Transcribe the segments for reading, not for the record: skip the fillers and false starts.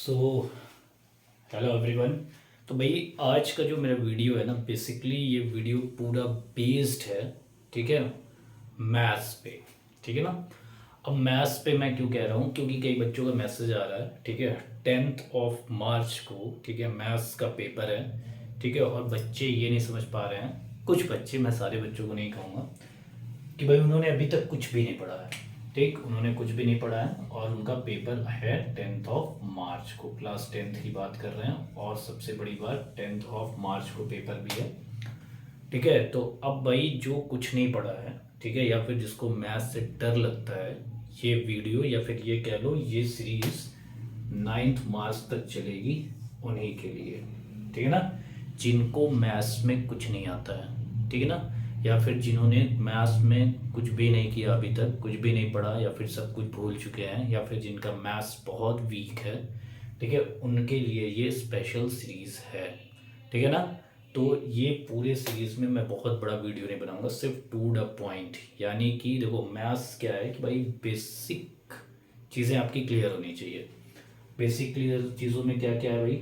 So hello everyone. तो भाई आज का जो मेरा वीडियो है ना, बेसिकली ये वीडियो पूरा बेस्ड है, ठीक है, मैथ्स पे। ठीक है ना। अब मैथ्स पे मैं क्यों कह रहा हूँ, क्योंकि कई बच्चों का मैसेज आ रहा है, ठीक है, 10 मार्च को, ठीक है, मैथ्स का पेपर है, ठीक है, और बच्चे ये नहीं समझ पा रहे हैं, कुछ बच्चे, मैं सारे बच्चों को नहीं कहूँगा, कि भाई उन्होंने अभी तक कुछ भी नहीं पढ़ा है। ठीक, उन्होंने कुछ भी नहीं पढ़ा है और उनका पेपर है 10 मार्च को, क्लास 10th की बात कर रहे हैं, और सबसे बड़ी बात 10 मार्च को पेपर भी है। ठीक है, तो अब भाई जो कुछ नहीं पढ़ा है, ठीक है, या फिर जिसको मैथ से डर लगता है, ये वीडियो या फिर ये कह लो ये सीरीज 9 मार्च तक चलेगी उन्हीं के लिए। ठीक है ना, जिनको मैथ्स में कुछ नहीं आता है, ठीक है ना, या फिर जिन्होंने मैथ्स में कुछ भी नहीं किया अभी तक, कुछ भी नहीं पढ़ा, या फिर सब कुछ भूल चुके हैं, या फिर जिनका मैथ्स बहुत वीक है, ठीक है, उनके लिए ये स्पेशल सीरीज़ है। ठीक है ना। तो ये पूरे सीरीज़ में मैं बहुत बड़ा वीडियो नहीं बनाऊंगा, सिर्फ टू द पॉइंट, यानी कि देखो मैथ्स क्या है कि भाई बेसिक चीज़ें आपकी क्लियर होनी चाहिए। बेसिक क्लियर चीज़ों में क्या क्या है भाई,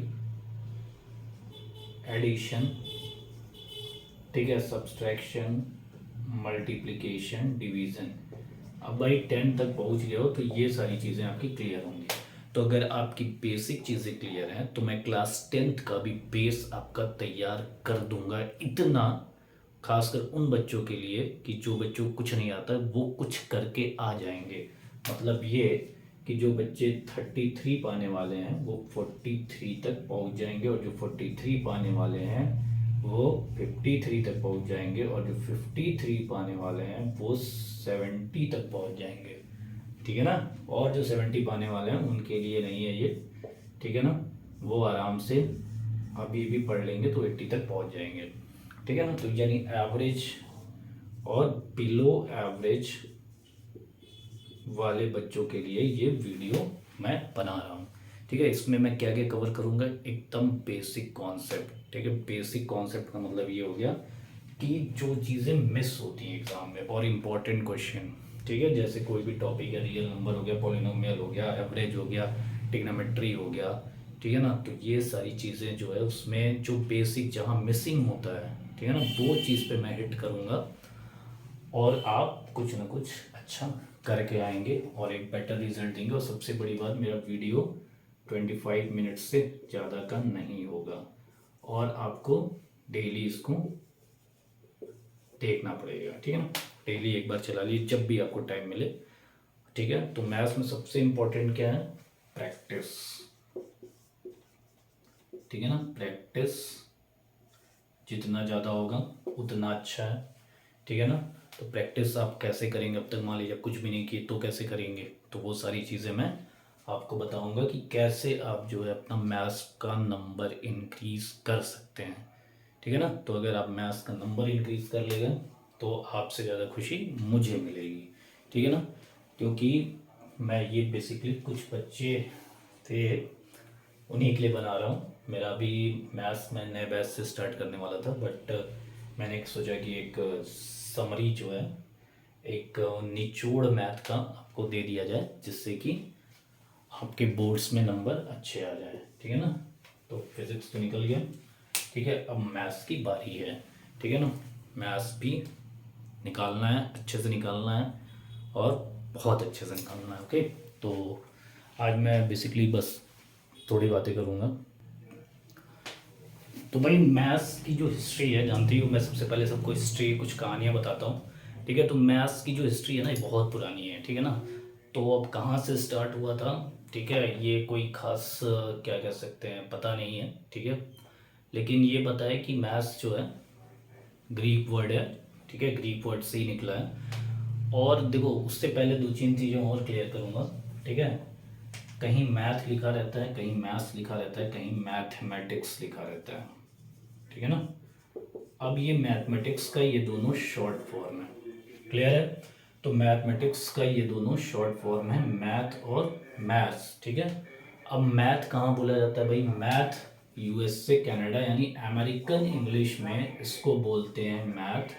एडिशन, ठीक है, सब्सट्रैक्शन, मल्टीप्लिकेशन, डिवीज़न। अब भाई 10 तक पहुंच गए हो तो ये सारी चीज़ें आपकी क्लियर होंगी। तो अगर आपकी बेसिक चीज़ें क्लियर हैं तो मैं क्लास 10th का भी बेस आपका तैयार कर दूंगा, इतना खासकर उन बच्चों के लिए कि जो बच्चों को कुछ नहीं आता वो कुछ करके आ जाएंगे। मतलब ये कि जो बच्चे 33 पाने वाले हैं वो 43 तक पहुंच जाएंगे, और जो 43 पाने वाले हैं वो 53 तक पहुंच जाएंगे, और जो 53 पाने वाले हैं वो 70 तक पहुंच जाएंगे। ठीक है ना। और जो 70 पाने वाले हैं उनके लिए नहीं है ये, ठीक है ना, वो आराम से अभी भी पढ़ लेंगे तो 80 तक पहुंच जाएंगे। ठीक है ना। तो यानी एवरेज और बिलो एवरेज वाले बच्चों के लिए ये वीडियो मैं बना रहा हूँ। ठीक है, इसमें मैं क्या क्या कवर करूँगा, एकदम बेसिक कॉन्सेप्ट। ठीक है, बेसिक कॉन्सेप्ट का मतलब ये हो गया कि जो चीज़ें मिस होती हैं एग्ज़ाम में, और इम्पॉर्टेंट क्वेश्चन, ठीक है, जैसे कोई भी टॉपिक है, रियल नंबर हो गया, पॉलिनोमियल हो गया, एवरेज हो गया, ट्रिग्नोमेट्री हो गया, ठीक है ना, तो ये सारी चीज़ें जो है उसमें जो बेसिक जहाँ मिसिंग होता है, ठीक है ना, वो चीज़ पे मैं हिट करूँगा, और आप कुछ ना कुछ अच्छा करके आएंगे और एक बेटर रिजल्ट देंगे। और सबसे बड़ी बात, मेरा वीडियो 25 मिनट से ज़्यादा का नहीं होगा, और आपको डेली इसको देखना पड़ेगा। ठीक है ना, डेली एक बार चला लीजिए जब भी आपको टाइम मिले। ठीक है, तो मैथ्स में सबसे इम्पोर्टेंट क्या है, प्रैक्टिस। ठीक है ना, प्रैक्टिस जितना ज़्यादा होगा उतना अच्छा है। ठीक है ना। तो प्रैक्टिस आप कैसे करेंगे, अब तक मान लीजिए कुछ भी नहीं किए तो कैसे करेंगे, तो वो सारी चीज़ें मैं आपको बताऊंगा कि कैसे आप जो है अपना मैथ्स का नंबर इंक्रीज कर सकते हैं। ठीक है ना। तो अगर आप मैथ्स का नंबर इंक्रीज कर लेगा तो आपसे ज़्यादा खुशी मुझे मिलेगी। ठीक है ना, क्योंकि मैं ये बेसिकली कुछ बच्चे थे उन्हीं के लिए बना रहा हूँ। मेरा भी मैथ्स में नए बैच से स्टार्ट करने वाला था, बट मैंने एक सोचा कि एक समरी जो है, एक निचोड़ मैथ का आपको दे दिया जाए, जिससे कि आपके बोर्ड्स में नंबर अच्छे आ जाए। ठीक है ना। तो फिजिक्स तो निकल गया, ठीक है, अब मैथ्स की बारी है। ठीक है ना, मैथ्स भी निकालना है, अच्छे से निकालना है, और बहुत अच्छे से निकालना है। ओके, तो आज मैं बेसिकली बस थोड़ी बातें करूँगा। तो भाई मैथ्स की जो हिस्ट्री है, जानती हो, मैं सबसे पहले सबको हिस्ट्री कुछ कहानियाँ बताता हूँ। ठीक है, तो मैथ्स की जो हिस्ट्री है ना, ये बहुत पुरानी है। ठीक है ना। तो अब कहाँ से स्टार्ट हुआ था, ठीक है, ये कोई खास क्या कह सकते हैं पता नहीं है। ठीक है, लेकिन ये बताए कि मैथ्स जो है ग्रीक वर्ड है, ठीक है, ग्रीक वर्ड से ही निकला है। और देखो उससे पहले दो तीन चीज़ें और क्लियर करूँगा। ठीक है, कहीं मैथ लिखा रहता है, कहीं मैथ्स लिखा रहता है, कहीं मैथमेटिक्स लिखा रहता है। ठीक है ना। अब ये मैथमेटिक्स का ये दोनों शॉर्ट फॉर्म है, क्लियर है। तो मैथमेटिक्स का ये दोनों शॉर्ट फॉर्म है, मैथ और मैथ्स। ठीक है, अब मैथ कहाँ बोला जाता है भाई, मैथ यूएसए कनाडा यानी अमेरिकन इंग्लिश में इसको बोलते हैं मैथ,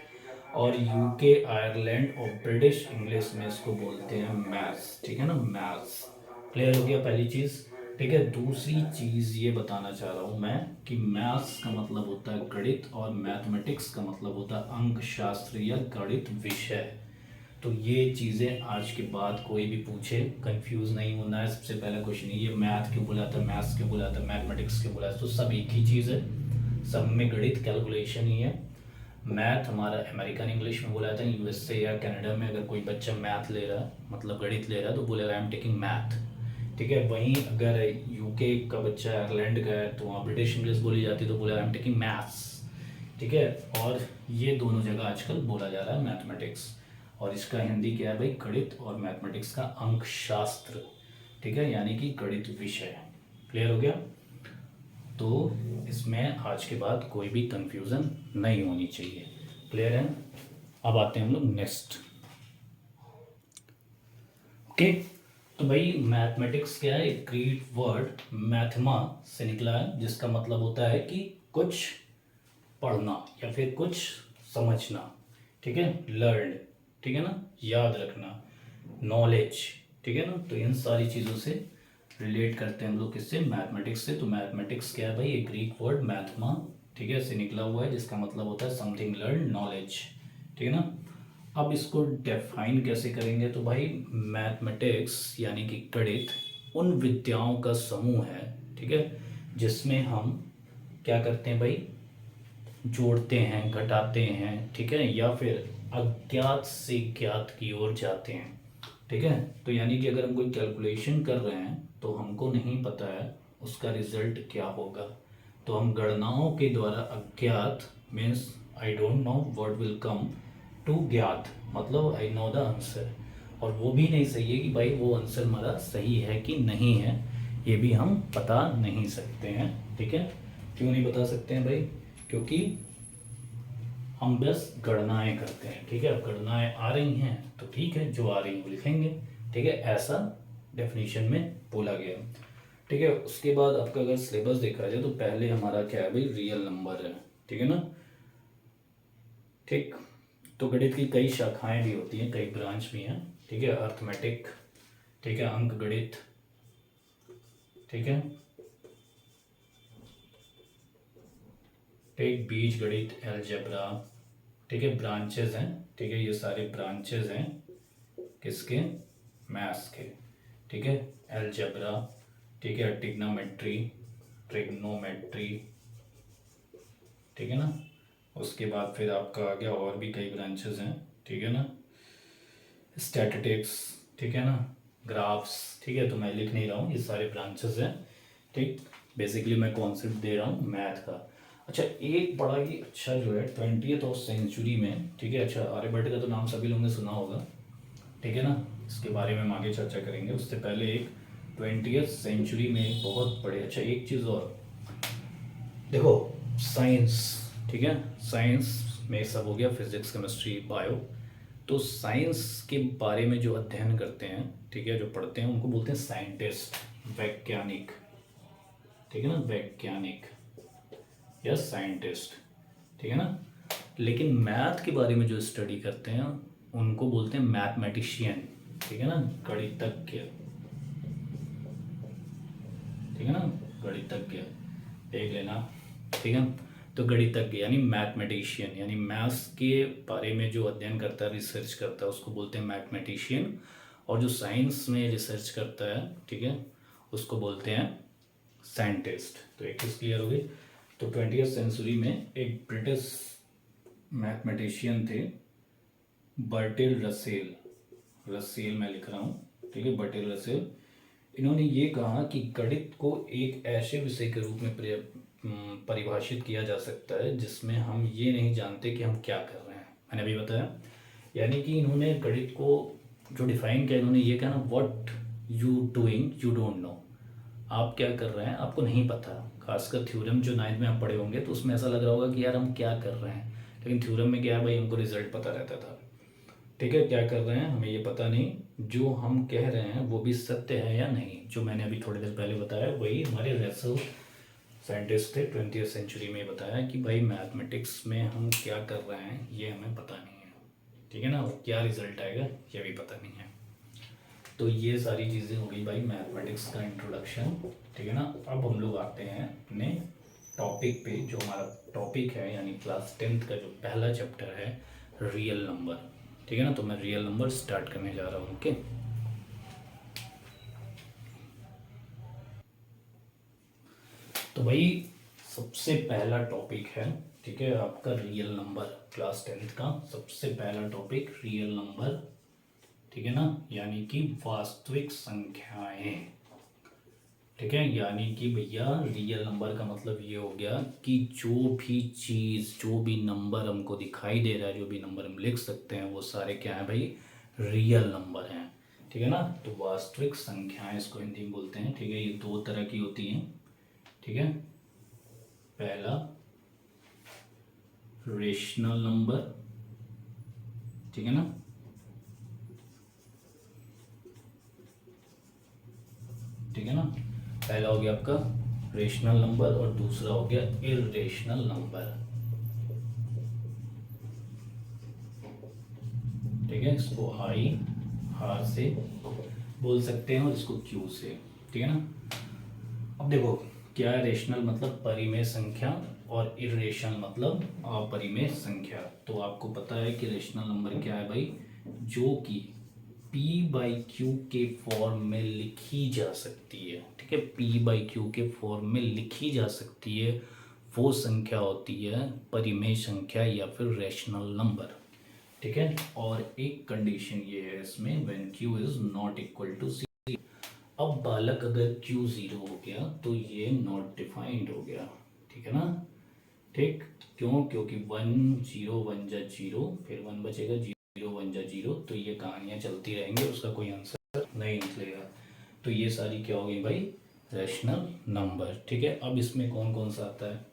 और यूके आयरलैंड और ब्रिटिश इंग्लिश में इसको बोलते हैं मैथ्स। ठीक है ना, मैथ्स। क्लियर हो गया पहली चीज़। ठीक है। दूसरी चीज़ ये बताना चाह रहा हूँ मैं कि मैथ्स का मतलब होता है गणित और मैथमेटिक्स का मतलब होता है अंक शास्त्र या गणित विषय। तो ये चीज़ें आज के बाद कोई भी पूछे कंफ्यूज नहीं होना है। सबसे पहला क्वेश्चन ये मैथ क्यों बोला था, मैथ्स क्यों बोला था, मैथमेटिक्स क्यों बोला था, तो सब एक ही चीज़ है, सब में गणित कैलकुलेशन ही है। मैथ हमारा अमेरिकन इंग्लिश में बोला जाता है, यूएसए या कनाडा में अगर कोई बच्चा मैथ ले रहा है मतलब गणित ले रहा है तो बोलेगा आई एम टेकिंग मैथ। ठीक है। वहीं अगर यूके का बच्चा आयरलैंड का है तो वहाँ ब्रिटिश इंग्लिश बोली जाती है तो बोलेगा आई एम टेकिंग मैथ्स। ठीक है। और ये दोनों जगह आजकल बोला जा रहा है मैथमेटिक्स, और इसका हिंदी क्या है भाई, गणित और मैथमेटिक्स का अंक शास्त्र। ठीक है, यानी कि गणित विषय। क्लियर हो गया। तो इसमें आज के बाद कोई भी कंफ्यूजन नहीं होनी चाहिए। क्लियर है। अब आते हैं हम लोग नेक्स्ट। ओके। तो भाई मैथमेटिक्स क्या है, एक ग्रीक वर्ड मैथमा से निकला है जिसका मतलब होता है कि कुछ पढ़ना या फिर कुछ समझना। ठीक है, लर्न, ठीक है ना, याद रखना, नॉलेज। ठीक है ना, तो इन सारी चीज़ों से रिलेट करते हैं हम लोग किससे, मैथमेटिक्स से। तो मैथमेटिक्स क्या है भाई, एक ग्रीक वर्ड मैथमा, ठीक है, से निकला हुआ है जिसका मतलब होता है समथिंग लर्न, नॉलेज। ठीक है ना। अब इसको डिफाइन कैसे करेंगे, तो भाई मैथमेटिक्स यानी कि गणित उन विद्याओं का समूह है, ठीक है, जिसमें हम क्या करते हैं भाई, जोड़ते हैं, घटाते हैं, ठीक है, या फिर अज्ञात से ज्ञात की ओर जाते हैं। ठीक है। तो यानी कि अगर हम कोई कैलकुलेशन कर रहे हैं तो हमको नहीं पता है उसका रिजल्ट क्या होगा, तो हम गणनाओं के द्वारा अज्ञात means I don't know what will come to ज्ञात, मतलब आई नो द आंसर। और वो भी नहीं सही है कि भाई वो आंसर हमारा सही है कि नहीं है, ये भी हम बता नहीं सकते हैं। ठीक है। क्यों नहीं बता सकते हैं भाई, क्योंकि हम बस गणनाएं करते हैं। ठीक है, अब गणनाएं आ रही हैं तो ठीक है, जो आ रही है वो लिखेंगे। ठीक है, ऐसा डेफिनेशन में बोला गया। ठीक है। उसके बाद आपका अगर सिलेबस देखा जाए तो पहले हमारा क्या है भाई, रियल नंबर है। ठीक है ना। ठीक। तो गणित की कई शाखाएं भी होती हैं, कई ब्रांच भी हैं। ठीक है, अर्थमेटिक, ठीक है, अंक गणित, ठीक है, ठीक, बीज गणित, अलजेब्रा। ठीक है, ब्रांचेज हैं। ठीक है, ये सारे ब्रांचेज हैं किसके, मैथ्स के। ठीक है, अलजेब्रा, ठीक है, ट्रिग्नोमेट्री, ट्रिग्नोमेट्री, ठीक है ना। उसके बाद फिर आपका आ गया और भी कई ब्रांचेज हैं। ठीक है ना, स्टैटिस्टिक्स, ठीक है ना, ग्राफ्स। ठीक है, तो मैं लिख नहीं रहा हूँ, ये सारे ब्रांचेस हैं। ठीक, बेसिकली मैं कॉन्सेप्ट दे रहा हूँ मैथ का। अच्छा, एक बड़ा ही अच्छा जो है 20th ऑफ सेंचुरी में, ठीक है, अच्छा आर्यभट्ट का तो नाम सभी लोगों ने सुना होगा। ठीक है ना, इसके बारे में हम आगे चर्चा करेंगे। उससे पहले एक 20th सेंचुरी में एक बहुत बड़े, अच्छा एक चीज़ और देखो, साइंस, ठीक है, साइंस में सब हो गया, फिजिक्स, केमिस्ट्री, बायो। तो साइंस के बारे में जो अध्ययन करते हैं, ठीक है, जो पढ़ते हैं, उनको बोलते हैं साइंटिस्ट, वैज्ञानिक। ठीक है ना, वैज्ञानिक या साइंटिस्ट। ठीक है ना। लेकिन मैथ के बारे में जो स्टडी करते हैं उनको बोलते हैं मैथमेटिशियन। ठीक है ना, गणितज्ञ। ठीक है ना, गणितज्ञ देख लेना। ठीक है, तो गणितज्ञ यानी मैथमेटिशियन, यानी मैथ्स के बारे में जो अध्ययन करता है, रिसर्च करता है, उसको बोलते हैं मैथमेटिशियन। और जो साइंस में रिसर्च करता है, ठीक है, उसको बोलते हैं साइंटिस्ट। तो एक चीज़ क्लियर हो गई। तो 20th सेंचुरी में एक ब्रिटिश मैथमेटिशियन थे, बर्टिल रसेल, रसेल मैं लिख रहा हूँ, ठीक है, बर्टिल रसेल। इन्होंने ये कहा कि गणित को एक ऐसे विषय के रूप में परिभाषित किया जा सकता है जिसमें हम ये नहीं जानते कि हम क्या कर रहे हैं। मैंने अभी बताया, यानी कि इन्होंने गणित को जो डिफाइन किया, इन्होंने ये कहा ना, what you doing you don't know, आप क्या कर रहे हैं आपको नहीं पता। खासकर थ्योरम जो 9th में आप पढ़े होंगे तो उसमें ऐसा लग रहा होगा कि यार हम क्या कर रहे हैं, लेकिन थ्योरम में क्या है भाई, हमको रिजल्ट पता रहता था। ठीक है, क्या कर रहे हैं हमें ये पता नहीं, जो हम कह रहे हैं वो भी सत्य है या नहीं। जो मैंने अभी थोड़ी देर पहले बताया वही हमारे रसेल साइंटिस्ट थे 20th सेंचुरी में बताया कि भाई मैथमेटिक्स में हम क्या कर रहे हैं ये हमें पता नहीं है। ठीक है ना, और क्या रिजल्ट आएगा ये भी पता नहीं है। तो ये सारी चीज़ें हो गई भाई मैथमेटिक्स का इंट्रोडक्शन, ठीक है ना। अब हम लोग आते हैं अपने टॉपिक पे। जो हमारा टॉपिक है यानी क्लास 10th का जो पहला चैप्टर है रियल नंबर, ठीक है ना। तो मैं रियल नंबर स्टार्ट करने जा रहा हूँ। ओके, तो भाई सबसे पहला टॉपिक है, ठीक है, आपका रियल नंबर। क्लास 10th का सबसे पहला टॉपिक रियल नंबर, ठीक है ना, यानी कि वास्तविक संख्याएं, ठीक है। यानी कि भैया रियल नंबर का मतलब ये हो गया कि जो भी चीज़, जो भी नंबर हमको दिखाई दे रहा है, जो भी नंबर हम लिख सकते हैं, वो सारे क्या है भाई, रियल नंबर हैं, ठीक है ना। तो वास्तविक संख्याएं इसको हिंदी में बोलते हैं, ठीक है। ये दो तरह की होती हैं, ठीक है। पहला रेशनल नंबर, ठीक है ना, ठीक है ना। पहला हो गया आपका रेशनल नंबर और दूसरा हो गया इरेशनल नंबर, ठीक है। इसको आई आर से बोल सकते हैं और इसको क्यू से, ठीक है ना। अब देखो क्या है, रेशनल मतलब परिमेय संख्या और इरेशनल मतलब अपरिमेय संख्या। तो आपको पता है कि रेशनल नंबर क्या है भाई, जो कि p बाई क्यू के फॉर्म में लिखी जा सकती है, ठीक है। p बाई क्यू के फॉर्म में लिखी जा सकती है, वो संख्या होती है परिमेय संख्या या फिर रेशनल नंबर, ठीक है। और एक कंडीशन ये है इसमें, when q is not equal to. अब बालक अगर q जीरो हो गया तो ये नॉट डिफाइंड हो गया, ठीक है ना। ठीक, क्यों, क्योंकि 1 0 1 जा 0, फिर 1 बचेगा, 0 1 जा 0, तो ये कहानियाँ चलती रहेंगी, उसका कोई आंसर नहीं निकलेगा। तो ये सारी क्या हो गई भाई, रैशनल नंबर, ठीक है। अब इसमें कौन कौन सा आता है,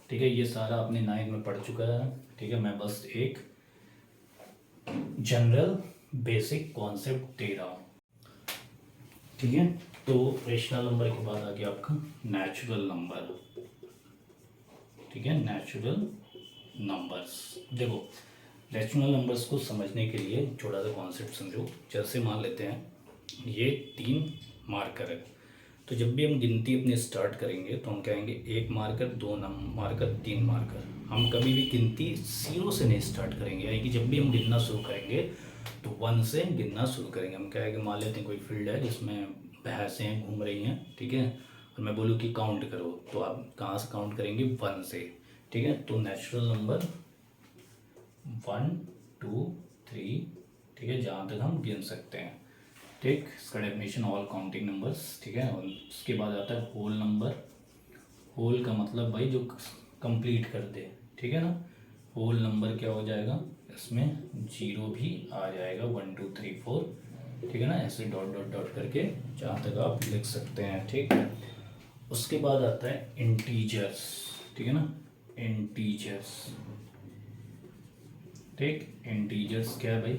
ठीक है, ये सारा आपने 9 में पढ़ चुका है, ठीक है। मैं बस एक जनरल बेसिक कॉन्सेप्ट दे रहा हूँ, ठीक है। तो रेशनल नंबर के बाद आ गया आपका नेचुरल नंबर, ठीक है, नेचुरल नंबर्स। देखो नेचुरल नंबर्स को समझने के लिए थोड़ा सा कॉन्सेप्ट समझो। जैसे मान लेते हैं ये 3 मार्कर है, तो जब भी हम गिनती अपनी स्टार्ट करेंगे तो हम कहेंगे 1 मार्कर, 2 मार्कर, 3 मार्कर। हम कभी भी गिनती 0 से नहीं स्टार्ट करेंगे, यानी कि जब भी हम गिनना शुरू करेंगे तो 1 से गिनना शुरू करेंगे। हम कहेंगे, मान लेते हैं कोई फील्ड है जिसमें भैंसें घूम रही हैं, ठीक है, और मैं बोलूँ कि काउंट करो, तो आप कहाँ से काउंट करेंगे, 1 से, ठीक है। तो नेचुरल नंबर 1 2 3, ठीक है, जहाँ तक हम गिन सकते हैं, ठीक। इसका डेफिनेशन ऑल काउंटिंग नंबर्स, ठीक है। और उसके बाद आता है होल नंबर। होल का मतलब भाई जो कंप्लीट कर दे, ठीक है ना। होल नंबर क्या हो जाएगा, इसमें 0 भी आ जाएगा, 1 2 3 4, ठीक है ना। ऐसे डॉट डॉट डॉट करके जहाँ तक आप लिख सकते हैं, ठीक। उसके बाद आता है इंटीजर्स, ठीक है ना, इंटीजर्स, ठीक। इंटीजर्स क्या है भाई,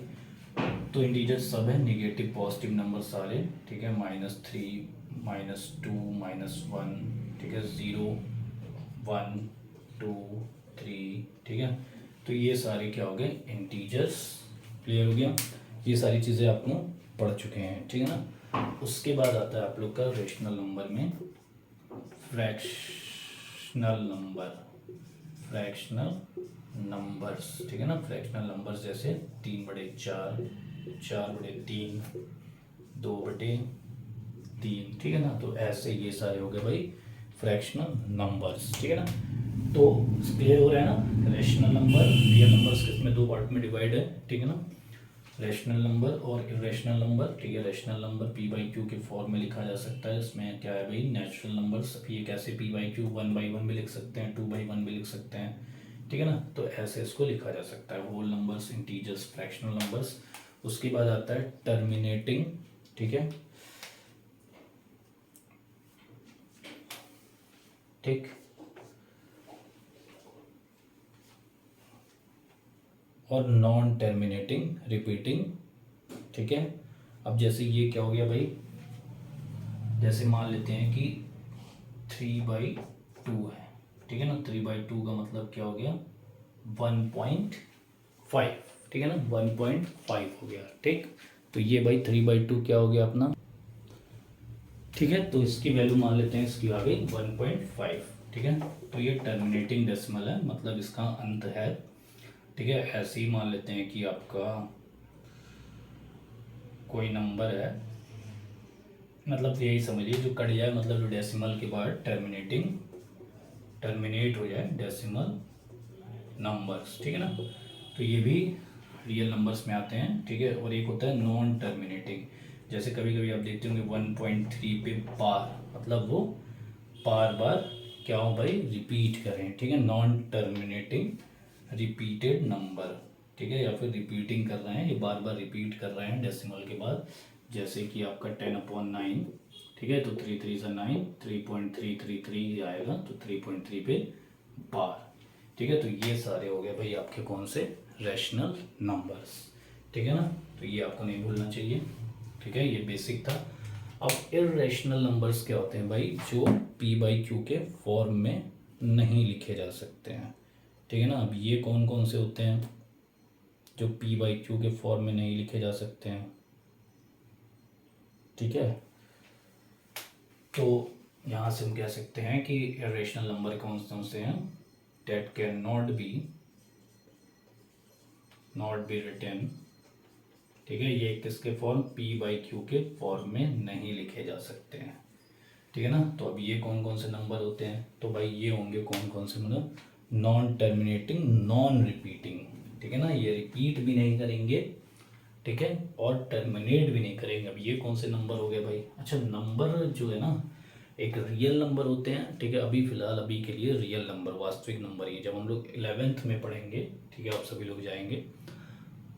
तो इंटीजर्स सब है, नेगेटिव पॉजिटिव नंबर सारे, ठीक है। -3 -2 -1, ठीक है, 0 1 2 3, ठीक है। तो ये सारे क्या हो गए, इंटीजर्स। क्लियर हो गया, ये सारी चीज़ें आप लोग पढ़ चुके हैं, ठीक है ना। उसके बाद आता है आप लोग का रेशनल नंबर में फ्रैक्शनल नंबर, फ्रैक्शनल नंबर्स, ठीक है ना। फ्रैक्शनल नंबर्स जैसे 3/4, 4/3, 2/3, ठीक है ना। तो ऐसे ये सारे हो गए भाई फ्रैक्शनल नंबर्स, ठीक है ना। तो क्लियर हो रहा है ना, रेशनल नंबर रियल नंबर्स इसमें 2 पार्ट में डिवाइड है, ठीक है ना, रेशनल नंबर और इरेशनल नंबर, ठीक है। Rational number p by Q के फॉर्म में लिखा जा सकता है, इसमें क्या है भाई, नेचुरल नंबर्स, ये कैसे p बाई क्यू 1/1 भी लिख सकते हैं, 2/1 भी लिख सकते हैं, ठीक है ना। तो ऐसे इसको लिखा जा सकता है, whole numbers, integers, fractional numbers. उसके बाद आता है टर्मिनेटिंग, ठीक है, ठीक, और नॉन टर्मिनेटिंग रिपीटिंग, ठीक है। अब जैसे ये क्या हो गया भाई, जैसे मान लेते हैं कि 3/2 है, ठीक है ना। 3/2 का मतलब क्या हो गया, 1.5, ठीक है ना, 1.5 हो गया, ठीक। तो ये भाई 3/2 क्या हो गया अपना, ठीक है। तो इसकी वैल्यू मान लेते हैं, इसकी आ गई 1.5, ठीक है। तो ये टर्मिनेटिंग डेसिमल है, मतलब इसका अंत है, ठीक है। ऐसे ही मान लेते हैं कि आपका कोई नंबर है, मतलब यही समझिए जो कट जाए, मतलब जो डेसिमल के बाद टर्मिनेट हो जाए डेसिमल नंबर्स, ठीक है ना। तो ये भी रियल नंबर्स में आते हैं, ठीक है। और एक होता है नॉन टर्मिनेटिंग, जैसे कभी कभी आप देखते होंगे 1.3 पे बार, मतलब वो बार बार क्या हो भाई, रिपीट करें, ठीक है। नॉन टर्मिनेटिंग रिपीटेड नंबर, ठीक है, या फिर रिपीटिंग कर रहे हैं, ये बार बार रिपीट कर रहे हैं डेसिमल के बाद, जैसे कि आपका 10/9, ठीक है। तो 3 3 से 9, 3.333 आएगा, तो 3.3 पे बार, ठीक है। तो ये सारे हो गए भाई आपके कौन से, रैशनल नंबर्स, ठीक है ना। तो ये आपको नहीं भूलना चाहिए, ठीक है, ये बेसिक था। अब इर्रेशनल नंबर्स क्या होते हैं भाई, जो p/q के फॉर्म में नहीं लिखे जा सकते हैं, ठीक है ना। अब ये कौन कौन से होते हैं जो p/q के फॉर्म में नहीं लिखे जा सकते हैं, ठीक है। तो यहाँ से हम कह सकते हैं कि इर्रेशनल नंबर कौन कौन से हैं, that can not be written, ठीक है। ये किसके फॉर्म, p/q के फॉर्म में नहीं लिखे जा सकते हैं, ठीक है ना। तो अब ये कौन कौन से नंबर होते हैं, तो भाई ये होंगे कौन कौन से, मतलब नॉन टर्मिनेटिंग नॉन रिपीटिंग, ठीक है ना। ये रिपीट भी नहीं करेंगे, ठीक है, और टर्मिनेट भी नहीं करेंगे। अब ये कौन से नंबर हो गए भाई, अच्छा नंबर जो है ना, एक रियल नंबर होते हैं, ठीक है। अभी फिलहाल अभी के लिए रियल नंबर, वास्तविक नंबर, ये जब हम लोग 11th में पढ़ेंगे, ठीक है, आप सभी लोग जाएंगे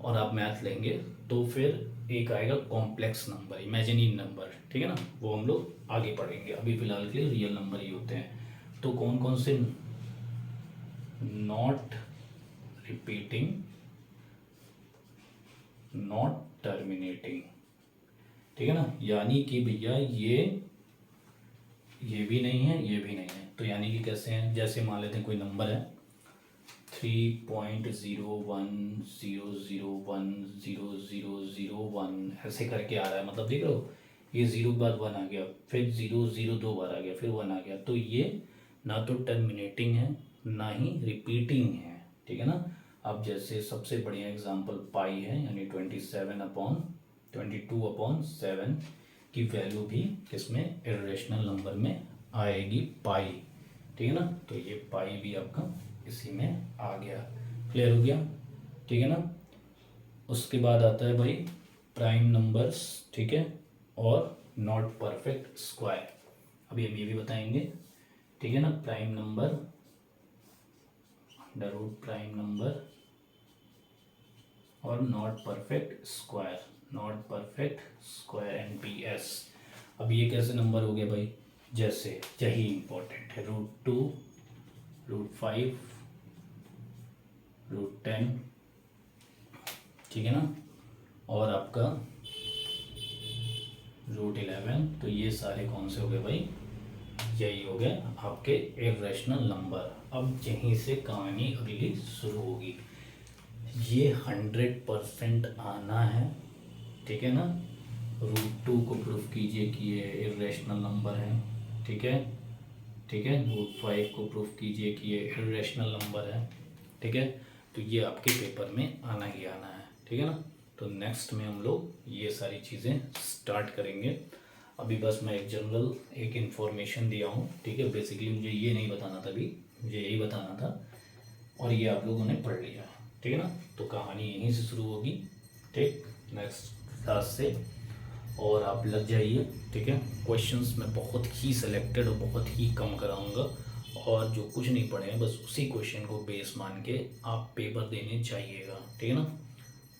और आप मैथ लेंगे, तो फिर एक आएगा कॉम्प्लेक्स नंबर, इमेजिनरी नंबर, ठीक है ना, वो हम लोग आगे पढ़ेंगे। अभी फिलहाल के लिए रियल नंबर ही होते हैं। तो कौन कौन से, नॉट रिपीटिंग, नॉट टर्मिनेटिंग, ठीक है ना। यानी कि भैया ये भी नहीं है, ये भी नहीं है, तो यानी कि कैसे हैं, जैसे मान लेते हैं कोई नंबर है 3.010010001 ऐसे करके आ रहा है, मतलब देख रहे हो, ये 0 के बाद 1 आ गया, फिर 0 0 2 बार आ गया, फिर 1 आ गया, तो ये ना तो टर्मिनेटिंग है ना ही रिपीटिंग है, ठीक है ना। अब जैसे सबसे बढ़िया एग्जांपल पाई है, यानी 22/7 की वैल्यू भी किसमें, इर्रेशनल नंबर में आएगी, पाई, ठीक है ना। तो ये पाई भी आपका इसी में आ गया, क्लियर हो गया, ठीक है ना। उसके बाद आता है भाई प्राइम नंबर्स, ठीक है, और नॉट परफेक्ट स्क्वायर, अभी हम ये भी बताएंगे, ठीक है ना। Prime number, under root prime number, और नॉट परफेक्ट स्क्वायर, NPS। अब ये कैसे नंबर हो गए भाई, जैसे यही इंपॉर्टेंट है, √2, √5, √10, ठीक है ना, और आपका √11, तो ये सारे कौन से हो गए भाई, यही हो गए आपके इर्रेशनल नंबर। अब यहीं से कहानी अगली शुरू होगी, ये 100% आना है, ठीक है ना। √2 को प्रूफ कीजिए कि ये इर्रेशनल नंबर है, ठीक है, ठीक है। √5 को प्रूफ कीजिए कि ये इर्रेशनल नंबर है, ठीक है। तो ये आपके पेपर में आना ही आना है, ठीक है ना। तो नेक्स्ट में हम लोग ये सारी चीज़ें स्टार्ट करेंगे। अभी बस मैं एक जनरल एक इन्फॉर्मेशन दिया हूँ, ठीक है। बेसिकली मुझे ये नहीं बताना था, अभी मुझे यही बताना था, और ये आप लोगों ने पढ़ लिया, ठीक है ना। तो कहानी यहीं से शुरू होगी, ठीक, नेक्स्ट क्लास से, और आप लग जाइए, ठीक है। क्वेश्चंस मैं बहुत ही सिलेक्टेड और बहुत ही कम कराऊंगा, और जो कुछ नहीं पढ़े हैं बस उसी क्वेश्चन को बेस मान के आप पेपर देने चाहिएगा, ठीक है ना।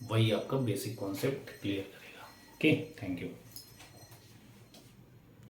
वही आपका बेसिक कॉन्सेप्ट क्लियर करेगा। Okay, thank you.